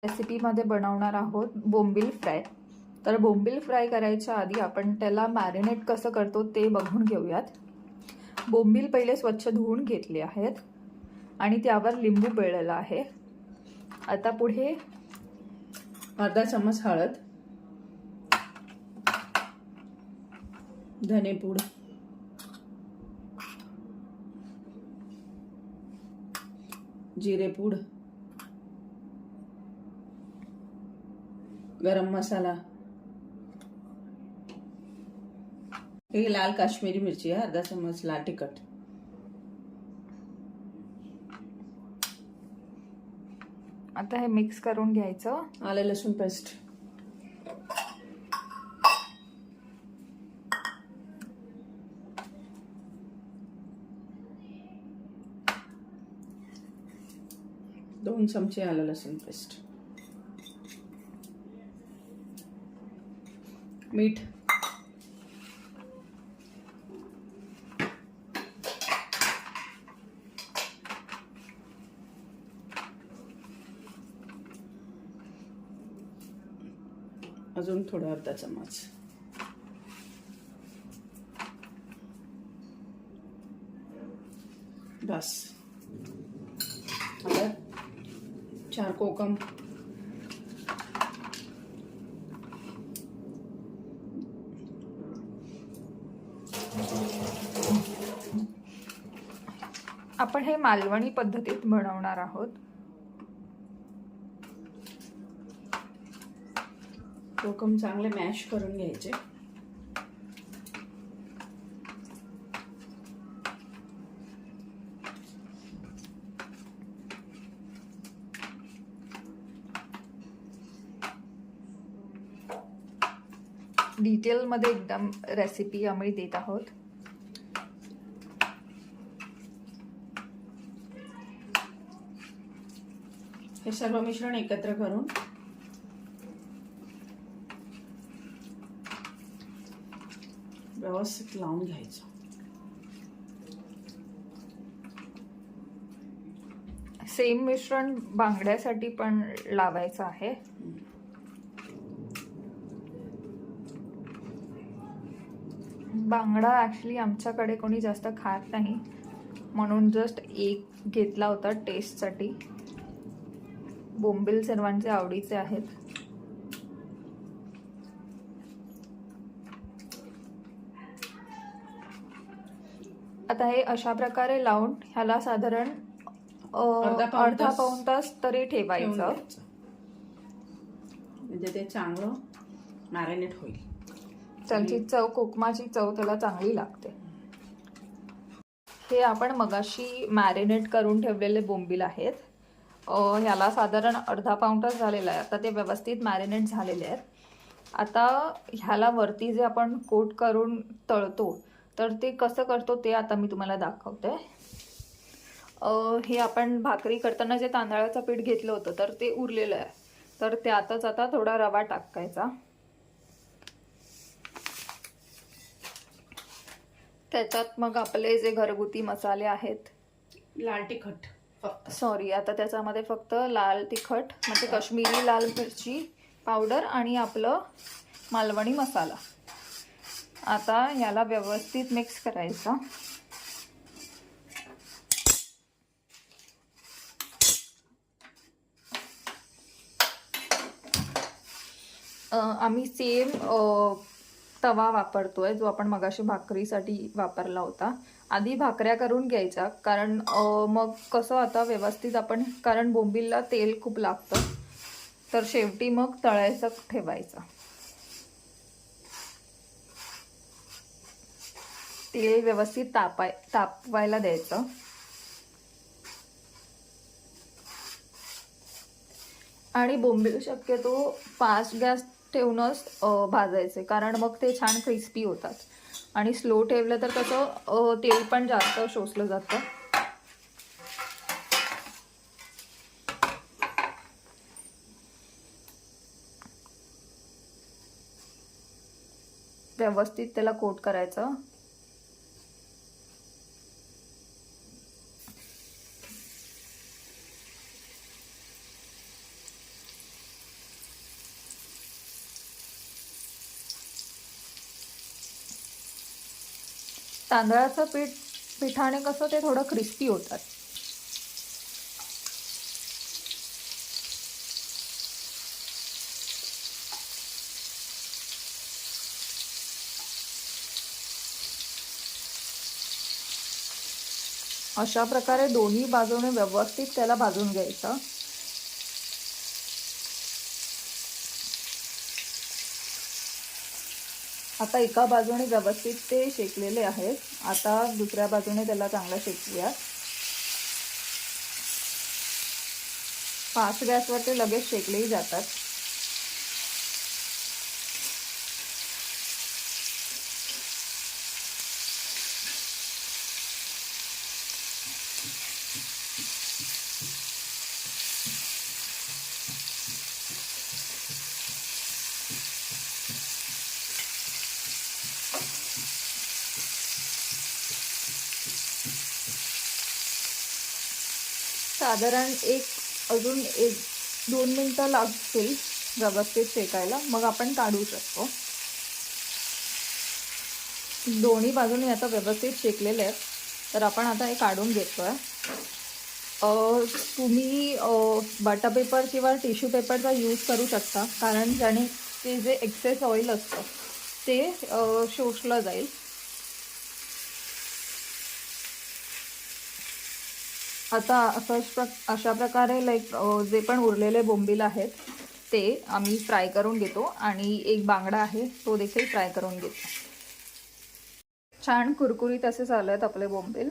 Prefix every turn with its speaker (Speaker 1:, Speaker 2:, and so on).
Speaker 1: रेसिपीमध्ये बनवणार आहोत बोंबील फ्राय। तर बोंबील फ्राय करायच्या आधी आपण त्याला मॅरिनेट कसं करतो ते बघून घेऊयात। बोंबील पहिले स्वच्छ धुवून घेतले आहेत आणि त्यावर लिंबू पिळलेला आहे। आता पुढे
Speaker 2: अर्धा चम्मच हळद, धनेपूड, जिरेपूड, गरम मसाला, ही लाल काश्मीरी मिरची आहे, अर्धा चम्मच लाल तिखट,
Speaker 1: आता हे मिक्स करून घ्यायचं।
Speaker 2: आलं लसूण पेस्ट, दोन चमचे आलं लसूण पेस्ट, मीठ, अजून थोडं अर्धा चम्मच, बस। आता 4 कोकम,
Speaker 1: आपण हे मालवणी पद्धतीत बनवणार आहोत।
Speaker 2: कोकम चांगले मॅश करून घ्यायचे।
Speaker 1: डिटेलमध्ये एकदम रेसिपी आम्ही देत आहोत।
Speaker 2: हे सर्व मिश्रण एकत्र करून व्यवस्थित लावून घ्यायचं।
Speaker 1: सेम मिश्रण बांगड्यासाठी पण लावायचं आहे। बांगडा ॲक्च्युली आमच्याकडे कोणी जास्त खात नाही, म्हणून जस्ट एक घेतला होता टेस्टसाठी। बोंबील सर्वांचे आवडीचे आहेत। आता हे अशा प्रकारे लावून ह्याला साधारण अर्धा पाऊण तास तरी ठेवायचं,
Speaker 2: म्हणजे ते चांगलं मॅरिनेट होईल।
Speaker 1: त्याची चव, कोकमाची चव त्याला चांगली लागते। हे आपण मगाशी मॅरिनेट करून ठेवलेले बोंबील आहेत। ह्याला साधारण अर्धा पाऊण तास झालेला आहे। आता ते व्यवस्थित मॅरिनेट झालेले आहेत। आता ह्याला वरती जे आपण कोट करून तळतो, तर ते कसं करतो ते आता मी तुम्हाला दाखवते। हे आपण भाकरी करताना जे तांदळाचं पीठ घेतलं होतं तर ते उरलेलं आहे, तर त्यातच आता थोडा रवा टाकायचा। त्याच्यात मग आपले जे घरगुती मसाले आहेत,
Speaker 2: लाल तिखट
Speaker 1: सॉरी, आता त्याच्यामध्ये फक्त लाल तिखट म्हणजे काश्मीरी लाल मिरची पावडर आणि आपलं मालवणी मसाला। आता याला व्यवस्थित मिक्स करायचं। आम्ही सेम तवा वापरतोय जो आपण मगाशी भाकरीसाठी वापरला होता। आधी भाकऱ्या करून घ्यायच्या, कारण मग कसं आता व्यवस्थित आपण, कारण बोंबीलला तेल खूप लागतं, तर शेवटी मग तळायचं ठेवायचं। तेल व्यवस्थित तापवायला द्यायचं आणि बोंबील शक्यतो फास्ट गॅस ठेवूनच भाजायचे, कारण मग ते छान क्रिस्पी होतात। आणि स्लो ठेवलं तर कसं तेल पण जास्त शोषलं जातं। व्यवस्थित त्याला कोट करायचं। तांदळाचं पिठाने कसं ते थोडं क्रिस्पी होतात. अशा प्रकारे दोन्ही बाजूने व्यवस्थित त्याला भाजून घ्यायचं. आता एका बाजूने व्यवस्थित ते शेकलेले आहेत. आता दुसऱ्या बाजूने त्याला चांगलं शेकूया. फास्ट गॅसवर ते लगेच शेकलेही जातात. साधारण अजून 1-2 मिनिटं लागतील व्यवस्थित शेकायला, मग आपण काढू शकतो. दोन्ही बाजूने आता व्यवस्थित शेकलेले आहेत, तर आपण आता हे काढून घेतोय. तुम्ही बटर पेपर किंवा टिश्यू पेपरचा यूज करू शकता, कारण ज्याने ते जे एक्सेस ऑइल असतं ते शोषलं जाईल. आता अशा प्रकारे जे पण उरलेले बोंबील आहेत ते आम्ही फ्राय करून घेतो आणि एक बांगडा आहे तो देखील फ्राय करून घेतो. छान कुरकुरीत असे झाले आहेत आपले बोंबील.